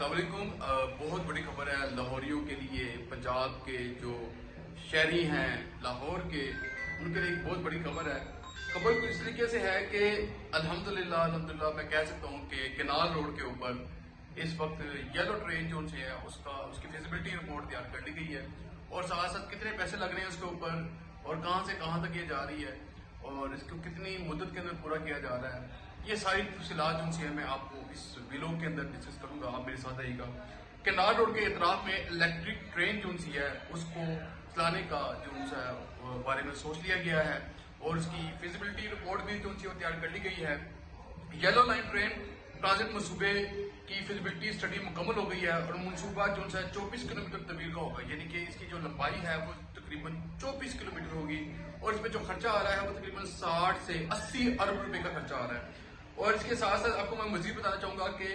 अस्सलाम वालेकुम। बहुत बड़ी खबर है लाहौरियों के लिए। पंजाब के जो शहरी हैं लाहौर के, उनके लिए एक बहुत बड़ी खबर है। खबर कुछ इस तरीके से है कि अल्हम्दुलिल्लाह मैं कह सकता हूँ कि केनाल रोड के ऊपर इस वक्त येलो ट्रेन जो उनसे है उसकी फिजिबिलिटी रिपोर्ट तैयार कर ली गई है, और साथ साथ कितने पैसे लग रहे हैं उसके ऊपर और कहाँ से कहाँ तक ये जा रही है और इसको कितनी मुद्दत के अंदर पूरा किया जा रहा है। ये सारी तफसीलात जो है मैं आपको इस व्लॉग के अंदर डिस्कस करूंगा, आप मेरे साथ आइएगा। केनाल रोड के इतराफ में इलेक्ट्रिक ट्रेन जो है उसको चलाने का जो है बारे में सोच लिया गया है और उसकी फिजिबिलिटी रिपोर्ट भी जो है तैयार कर ली गई है। येलो लाइन ट्रेन ट्रांजिट मनसूबे की फिजिबिलिटी स्टडी मुकम्मल हो गई है और मनसूबा जो है 24 किलोमीटर तवील का होगा, यानी कि इसकी जो लंबाई है वो तकरीबन 24 किलोमीटर होगी और इसमें जो खर्चा आ रहा है वो तकरीबन 60 से 80 अरब रुपए का खर्चा आ रहा है। और इसके साथ साथ आपको मैं मजीद बताना चाहूंगा कि